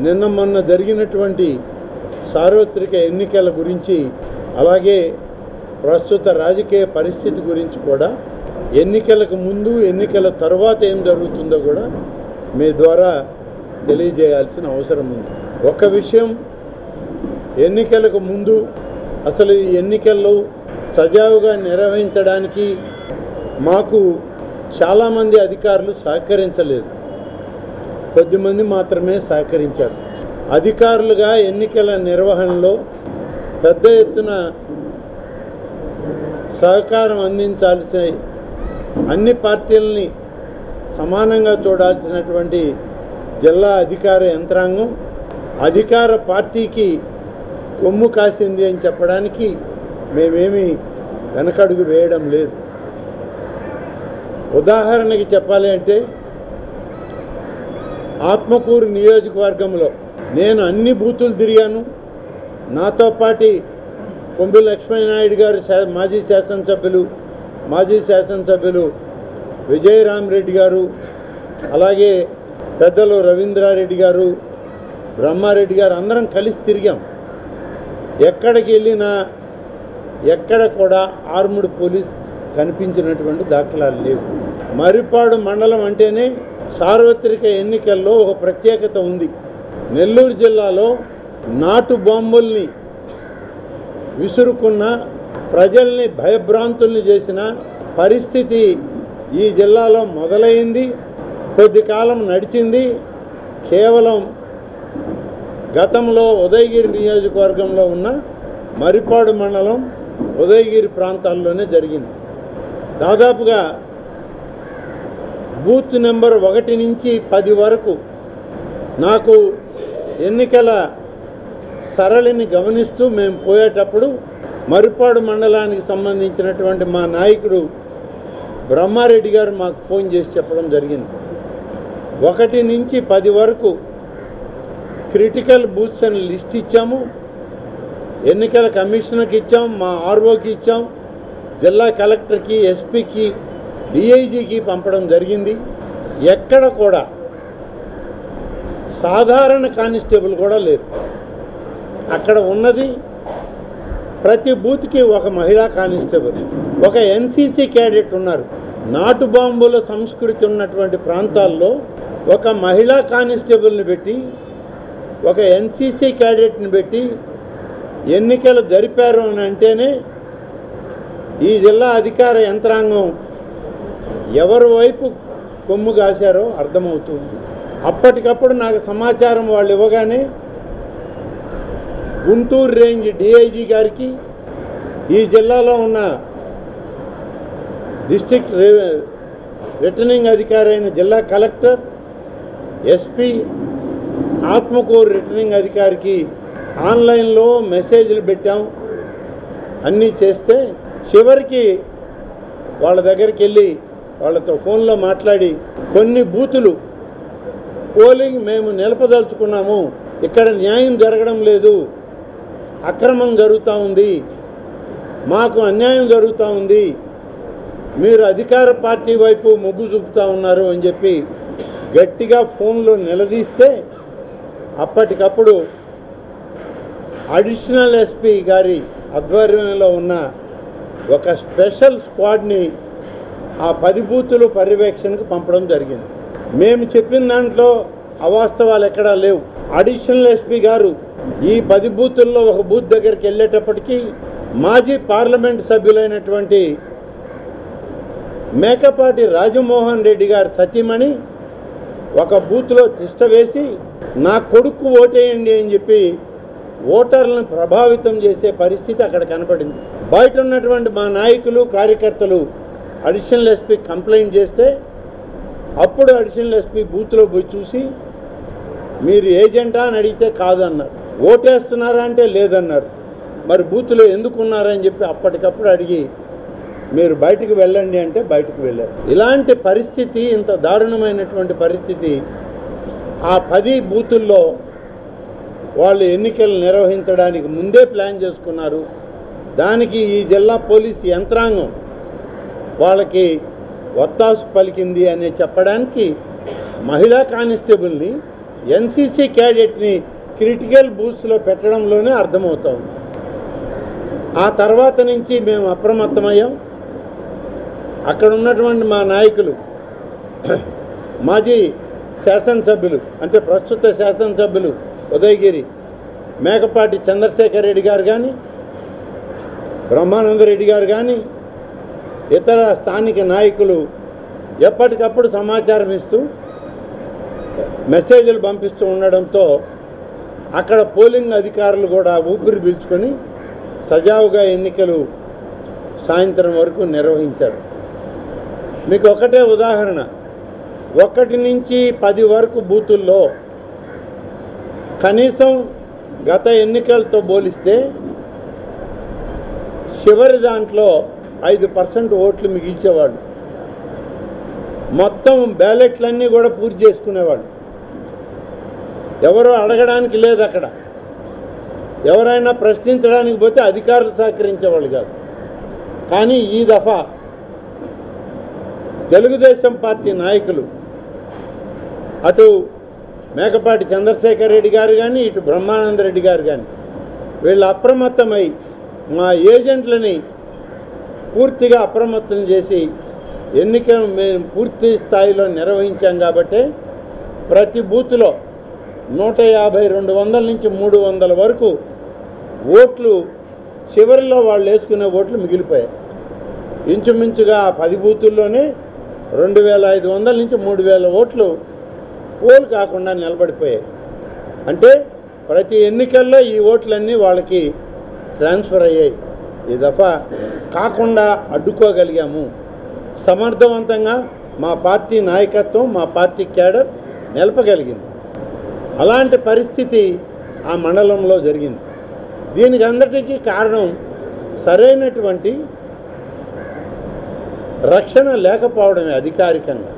నిన్న మొన్న జరిగినటువంటి సార్వత్రిక ఎన్నికల గురించి, అలాగే ప్రస్తుత రాజకీయ పరిస్థితి గురించి కూడా, ఎన్నికలకు ముందు ఎన్నికల తర్వాత ఏం జరుగుతుందో కూడా మీ ద్వారా తెలియజేయాల్సిన అవసరం ఉంది. ఒక విషయం, ఎన్నికలకు ముందు అసలు ఈ ఎన్నికల్లో సజావుగా నిర్వహించడానికి మాకు చాలామంది అధికారులు సహకరించలేదు. కొద్దిమంది మాత్రమే సహకరించారు. అధికారులుగా ఎన్నికల నిర్వహణలో పెద్ద ఎత్తున సహకారం అందించాల్సిన, అన్ని పార్టీలని సమానంగా చూడాల్సినటువంటి జిల్లా అధికార యంత్రాంగం అధికార పార్టీకి కొమ్ము కాసింది అని చెప్పడానికి మేమేమీ వెనకడుగు వేయడం లేదు. ఉదాహరణకి చెప్పాలి అంటే, ఆత్మకూరు నియోజకవర్గంలో నేను అన్ని బూతులు తిరిగాను. నాతో పాటు కొంబి లక్ష్మీనాయుడు గారు మాజీ శాసనసభ్యులు విజయరామరెడ్డి గారు, అలాగే పెద్దలు రవీంద్రారెడ్డి గారు, బ్రహ్మారెడ్డి గారు అందరం కలిసి తిరిగాం. ఎక్కడికి వెళ్ళినా ఎక్కడ కూడా ఆర్ముడ్ పోలీస్ కనిపించినటువంటి దాఖలాలు లేవు. మర్రిపాడు మండలం అంటేనే సార్వత్రిక ఎన్నికల్లో ఒక ప్రత్యేకత ఉంది. నెల్లూరు జిల్లాలో నాటు బాంబుల్ని విసురుకున్న, ప్రజల్ని భయభ్రాంతుల్ని చేసిన పరిస్థితి ఈ జిల్లాలో మొదలైంది. కొద్ది కాలం నడిచింది. కేవలం గతంలో ఉదయగిరి నియోజకవర్గంలో ఉన్న మర్రిపాడు మండలం, ఉదయగిరి ప్రాంతాల్లోనే జరిగింది. దాదాపుగా బూత్ నెంబర్ 1 నుంచి 10 వరకు నాకు ఎన్నికల సరళిని గమనిస్తూ మేము పోయేటప్పుడు మర్రిపాడు మండలానికి సంబంధించినటువంటి మా నాయకుడు బ్రహ్మారెడ్డి గారు మాకు ఫోన్ చేసి చెప్పడం జరిగింది. 1 నుంచి 10 వరకు క్రిటికల్ బూత్స్ అని లిస్ట్ ఇచ్చాము. ఎన్నికల కమిషనర్కి ఇచ్చాం, మా ఆర్ఓకి ఇచ్చాం, జిల్లా కలెక్టర్కి, ఎస్పీకి, డిఐజీకి పంపడం జరిగింది. ఎక్కడ కూడా సాధారణ కానిస్టేబుల్ కూడా లేరు. అక్కడ ఉన్నది ప్రతి బూత్కి ఒక మహిళా కానిస్టేబుల్, ఒక ఎన్సీసీ క్యాడెట్ ఉన్నారు. నాటు బాంబుల సంస్కృతి ఉన్నటువంటి ప్రాంతాల్లో ఒక మహిళా కానిస్టేబుల్ని పెట్టి, ఒక ఎన్సీసీ క్యాడెట్ని పెట్టి ఎన్నికలు జరిపారు అని అంటేనే ఈ జిల్లా అధికార యంత్రాంగం ఎవరి వైపు కొమ్ము కాశారో అర్థమవుతుంది. అప్పటికప్పుడు నాకు సమాచారం వాళ్ళు ఇవ్వగానే గుంటూరు రేంజ్ డిఐజీ గారికి, ఈ జిల్లాలో ఉన్న డిస్ట్రిక్ట్ రిటర్నింగ్ అధికారి అయిన జిల్లా కలెక్టర్, ఎస్పీ, ఆత్మకూరు రిటర్నింగ్ అధికారికి ఆన్లైన్లో మెసేజ్లు పెట్టాం. అన్నీ చేస్తే చివరికి వాళ్ళ దగ్గరికి వెళ్ళి వాళ్ళతో ఫోన్లో మాట్లాడి, కొన్ని బూతులు పోలింగ్ మేము నిలపదలుచుకున్నాము, ఇక్కడ న్యాయం జరగడం లేదు, అక్రమం జరుగుతూ ఉంది, మాకు అన్యాయం జరుగుతూ ఉంది, మీరు అధికార పార్టీ వైపు మొగ్గు చూపుతూ ఉన్నారు అని చెప్పి గట్టిగా ఫోన్లో నిలదీస్తే అప్పటికప్పుడు అడిషనల్ ఎస్పీ గారి ఆధ్వర్యంలో ఉన్న ఒక స్పెషల్ స్క్వాడ్ని ఆ 10 బూతులు పర్యవేక్షణకు పంపడం జరిగింది. మేము చెప్పిన దాంట్లో అవాస్తవాలు ఎక్కడా లేవు. అడిషనల్ ఎస్పీ గారు ఈ 10 బూతుల్లో ఒక బూత్ దగ్గరికి వెళ్ళేటప్పటికీ మాజీ పార్లమెంట్ సభ్యులైనటువంటి మేకపాటి రాజమోహన్ రెడ్డి గారి సతీమణి ఒక బూత్లో తిష్ట వేసి నా కొడుకు ఓటేయండి అని చెప్పి ఓటర్లను ప్రభావితం చేసే పరిస్థితి అక్కడ కనపడింది. బయట ఉన్నటువంటి మా నాయకులు, కార్యకర్తలు అడిషనల్ ఎస్పీ కంప్లైంట్ చేస్తే అప్పుడు అడిషనల్ ఎస్పీ బూత్లో పోయి చూసి మీరు ఏజెంటా అని అడిగితే కాదు అన్నారు, ఓటేస్తున్నారా అంటే లేదన్నారు, మరి బూత్లో ఎందుకున్నారని చెప్పి అప్పటికప్పుడు అడిగి మీరు బయటకు వెళ్ళండి అంటే బయటకు వెళ్ళారు. ఇలాంటి పరిస్థితి, ఇంత దారుణమైనటువంటి పరిస్థితి ఆ 10 బూతుల్లో వాళ్ళు ఎన్నికలు నిర్వహించడానికి ముందే ప్లాన్ చేసుకున్నారు. దానికి ఈ జిల్లా పోలీస్ యంత్రాంగం వాళ్ళకి ఒత్తాసు పలికింది అని చెప్పడానికి మహిళా కానిస్టేబుల్ని ఎన్సీసీ క్యాడెట్ని క్రిటికల్ బూత్స్లో పెట్టడంలోనే అర్థమవుతాం. ఆ తర్వాత నుంచి మేము అప్రమత్తమయ్యాం. అక్కడ ఉన్నటువంటి మా నాయకులు, మాజీ శాసనసభ్యులు అంటే ప్రస్తుత శాసనసభ్యులు ఉదయగిరి మేకపాటి చంద్రశేఖర్ రెడ్డి గారు కానీ, బ్రహ్మానందరెడ్డి గారు కానీ, ఇతర స్థానిక నాయకులు ఎప్పటికప్పుడు సమాచారం ఇస్తూ మెసేజ్లు పంపిస్తూ ఉండడంతో అక్కడ పోలింగ్ అధికారులు కూడా ఊపిరి పీల్చుకొని సజావుగా ఎన్నికలు సాయంత్రం వరకు నిర్వహించారు. మీకు ఒకటే ఉదాహరణ, 1 నుంచి 10 వరకు బూతుల్లో కనీసం గత ఎన్నికలతో పోలిస్తే చివరి దాంట్లో 5% ఓట్లు మిగిల్చేవాడు. మొత్తం బ్యాలెట్లన్నీ కూడా పూర్తి చేసుకునేవాడు. ఎవరో అడగడానికి లేదు. అక్కడ ఎవరైనా ప్రశ్నించడానికి పోతే అధికారులు సహకరించేవాళ్ళు కాదు. కానీ ఈ దఫా తెలుగుదేశం పార్టీ నాయకులు, అటు మేకపాటి చంద్రశేఖర్ రెడ్డి గారు కానీ, ఇటు బ్రహ్మానందరెడ్డి గారు కానీ, వీళ్ళు అప్రమత్తమై మా ఏజెంట్లని పూర్తిగా అప్రమత్తం చేసి ఎన్నికలను మేము పూర్తి స్థాయిలో నిర్వహించాం. కాబట్టి ప్రతి బూత్లో 150, 200 నుంచి 300 వరకు ఓట్లు చివరిలో వాళ్ళు వేసుకునే ఓట్లు మిగిలిపోయాయి. ఇంచుమించుగా 10 బూతుల్లోనే 2500 నుంచి 3000 ఓట్లు పోల్ కాకుండా నిలబడిపోయాయి. అంటే ప్రతి ఎన్నికల్లో ఈ ఓట్లన్నీ వాళ్ళకి ట్రాన్స్ఫర్ అయ్యాయి. ఈ దఫా కాకుండా అడ్డుకోగలిగాము. సమర్థవంతంగా మా పార్టీ నాయకత్వం, మా పార్టీ క్యాడర్ నిలపగలిగింది. అలాంటి పరిస్థితి ఆ మండలంలో జరిగింది. దీనికి అందరికీ కారణం సరైనటువంటి రక్షణ లేకపోవడమే అధికారికంగా.